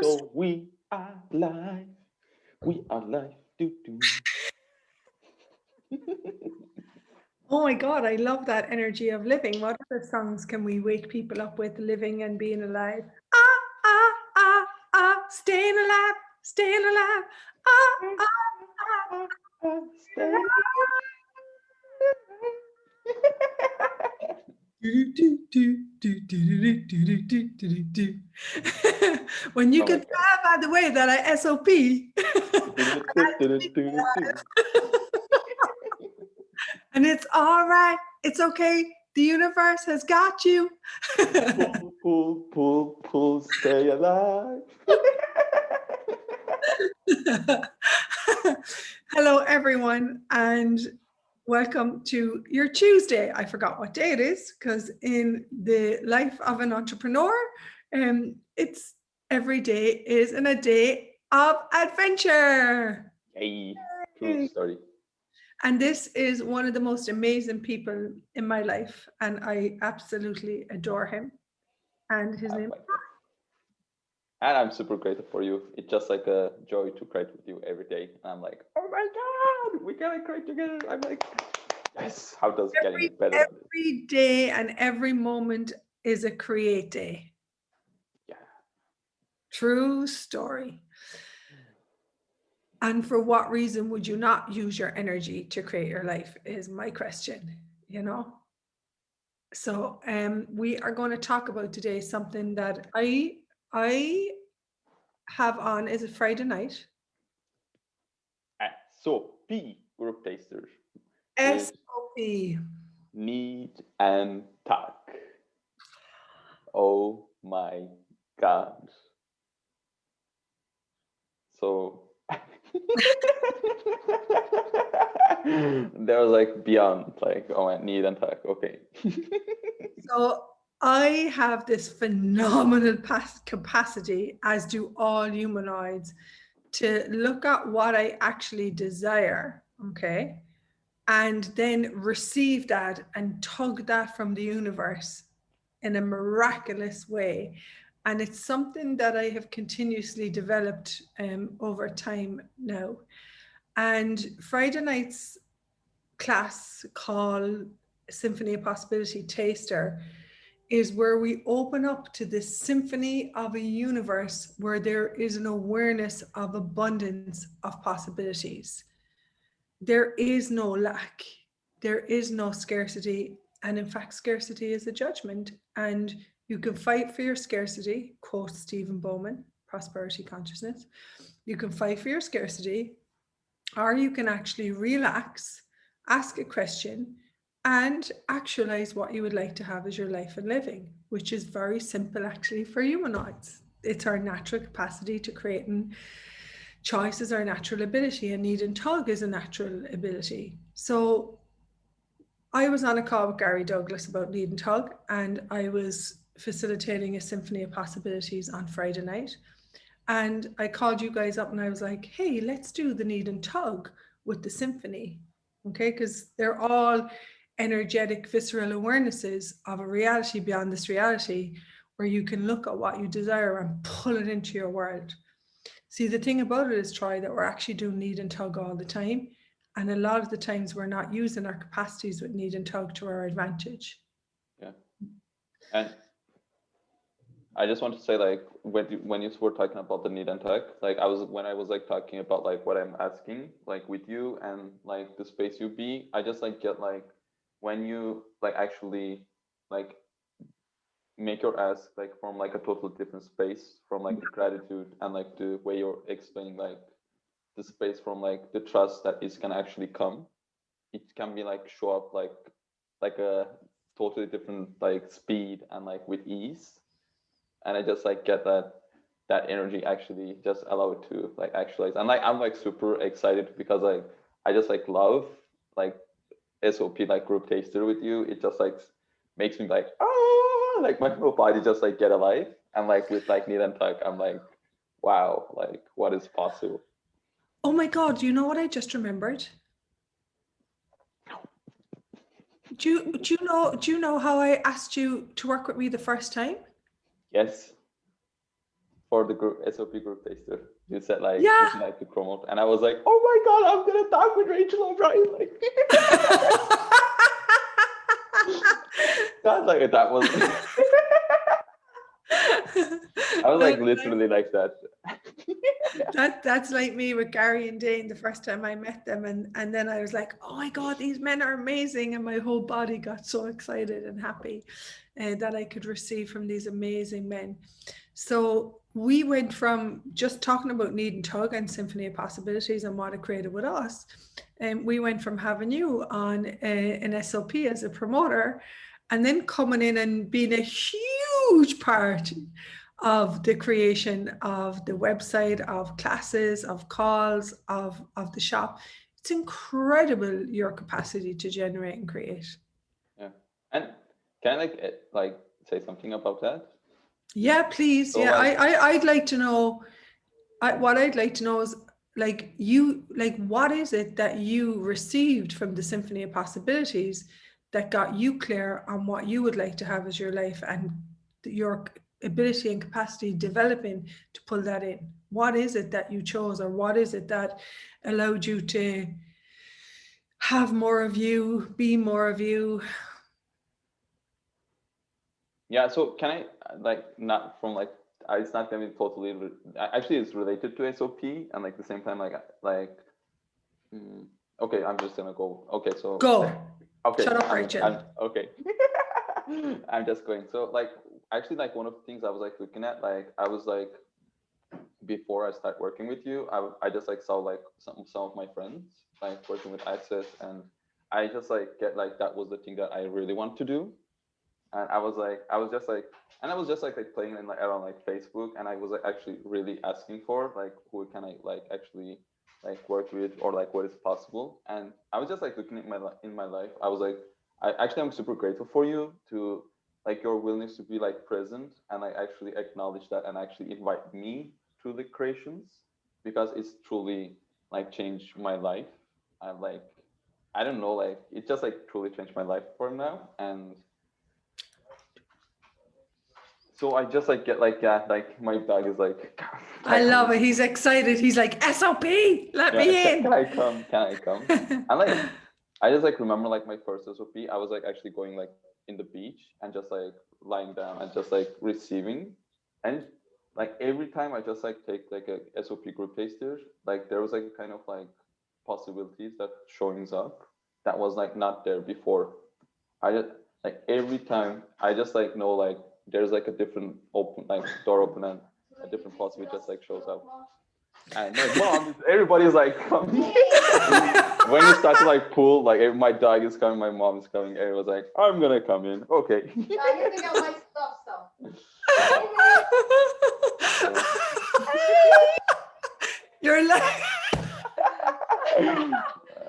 So we are live. We are live. Do, do. Oh my God, I love that energy of living. What other songs can we wake people up with living and being alive? Ah, ah, ah, ah, staying alive. Ah, ah, ah, staying Stay. alive. When you Oh my can tell by the way that I SOP, and it's all right, it's okay, the universe has got you. pull, pull, pull, pull, stay alive. Hello, everyone, and welcome to your Tuesday. I forgot what day it is because in the life of an entrepreneur, it's every day is a day of adventure. Yay. True Yay. story. And this is one of the most amazing people in my life, and I absolutely adore him. And his I name. like that. And I'm super grateful for you. It's just like a joy to create with you every day. And I'm like, oh my God, we gotta create together. I'm like, yes, how does getting better than this? Every day and every moment is a create day. Yeah. True story. And for what reason would you not use your energy to create your life is my question, you know? So we are going to talk about today something that I have on is a Friday night. So, P group tasters with SOP. Need and Talk. Oh my God. So there was like beyond like, oh my Need and Talk. Okay. So I have this phenomenal capacity, as do all humanoids, to look at what I actually desire, okay, and then receive that and tug that from the universe in a miraculous way. And it's something that I have continuously developed over time now. And Friday night's class called Symphony of Possibility Taster is where we open up to this symphony of a universe where there is an awareness of abundance of possibilities. There is no lack, there is no scarcity. And in fact, scarcity is a judgment. And you can fight for your scarcity, quote Stephen Bowman, prosperity consciousness. You can fight for your scarcity, or you can actually relax, ask a question, and actualize what you would like to have as your life and living, which is very simple actually for humanoids. It's our natural capacity to create, and choice is our natural ability, and need and tug is a natural ability. So I was on a call with Gary Douglas about need and tug, and I was facilitating a symphony of possibilities on Friday night. And I called you guys up and I was like, hey, let's do the need and tug with the symphony. Okay, because they're all energetic, visceral awarenesses of a reality beyond this reality where you can look at what you desire and pull it into your world. See, the thing about it is, Troy, that we're actually doing need and tug all the time. And a lot of the times we're not using our capacities with need and tug to our advantage. Yeah. And I just want to say like when you were talking about the Need and Talk, like I was like talking about like what I'm asking, like with you and like the space you be, I just like get like when you like actually like make your ask like from like a total different space from like the gratitude and like the way you're explaining like the space from like the trust that is can actually come, it can be like show up like a totally different like speed and like with ease. And I just like get that energy actually just allow it to like actualize. And like I'm like super excited because like I just like love like SOP like group taster with you. It just like makes me like like my whole body just like get alive. And like with like Need and Tuck, I'm like, wow, like what is possible? Oh my God, you know what I just remembered? Do you know how I asked you to work with me the first time? Yes, for the group SOP group taster. You said like Yeah. would you like to promote, and I was like, oh my god, I'm gonna talk with Rachel O'Brien. Like, God, like that was. I was like literally like that. That's like me with Gary and Dane the first time I met them, and then I was like, oh my god, these men are amazing, and my whole body got so excited and happy that I could receive from these amazing men. So we went from just talking about Need and Tug and Symphony of Possibilities and what it created with us, and we went from having you on an SLP as a promoter, and then coming in and being a huge part of the creation of the website, of classes, of calls, of the shop. It's incredible your capacity to generate and create. Yeah, and can I like say something about that? Yeah, please. So, Yeah, like, I'd like to know. What I'd like to know is like what is it that you received from the Symphony of Possibilities that got you clear on what you would like to have as your life and your ability and capacity developing to pull that in? What is it that you chose, or what is it that allowed you to have more of you, be more of you? yeah, so can I like not from like it's not gonna be totally actually it's related to SOP, and like the same time like okay, I'm just gonna go. Okay, so Go. okay, Shut up, Rachel. I'm okay. I'm just going. So like actually like one of the things I was like looking at, like I was like before I start working with you, I just like saw like some of my friends like working with Access, and I just like get like that was the thing that I really want to do. And I was just like playing in like around like Facebook, and I was like actually really asking for like who can I like actually like work with, or like what is possible. And I was just like looking at in my life, I was like, I'm super grateful for you to like your willingness to be like present and like actually acknowledge that and actually invite me to the creations, because it's truly like changed my life. I like, I don't know, like it just like truly changed my life for now. And so I just like get like, yeah, like my dog is like, I love it. He's excited. He's like, SOP, let yeah, me in. can I come? Can I come? And like, I just like remember like my first SOP, I was like actually going like in the beach and just like lying down and just like receiving. And like every time I just like take like a SOP group taster, like there was like kind of like possibilities that showing up that was like not there before. I just like every time I just like know like there's like a different open like door open and a different possibility just like shows up. And my mom, everybody's like coming. When you start to like pull, like my dog is coming, my mom is coming, everyone's like, I'm gonna come in. Okay. You're like,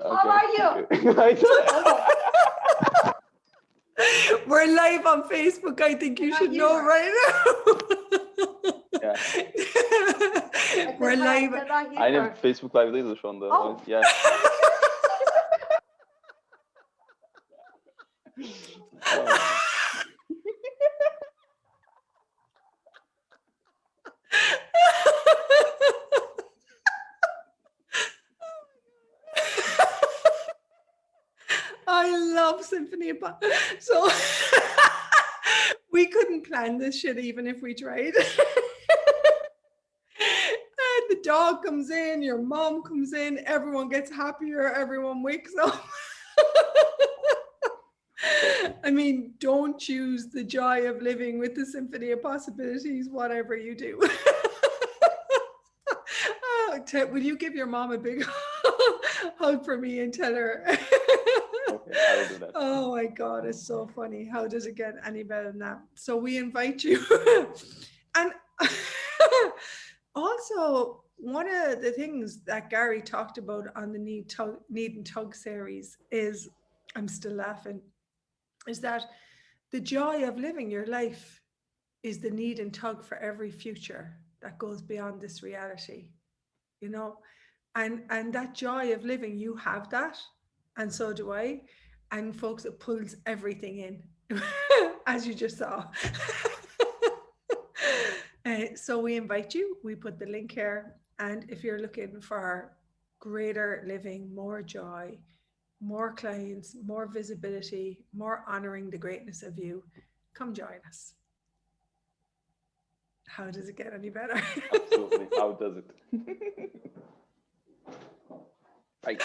How are you? we're live on Facebook. I think you should know right now. Yeah. We're live. Aynen Facebook Live'dayız da şu anda. Oh. Yeah. I love Symphony of So we couldn't plan this shit even if we tried. And the dog comes in, your mom comes in, everyone gets happier, everyone wakes up. I mean, don't choose the joy of living with the Symphony of Possibilities, whatever you do. Will you give your mom a big hug for me and tell her? Okay, I will do that. Oh my God, it's so funny. How does it get any better than that? So we invite you. And also, one of the things that Gary talked about on the Need and Tug series is, I'm still laughing, is that the joy of living your life is the need and tug for every future that goes beyond this reality, you know? And that joy of living, you have that, and so do I. And folks, it pulls everything in, as you just saw. So we invite you, we put the link here. And if you're looking for greater living, more joy, more clients, more visibility, more honoring the greatness of you, come join us. How does it get any better? Absolutely. How does it? Right.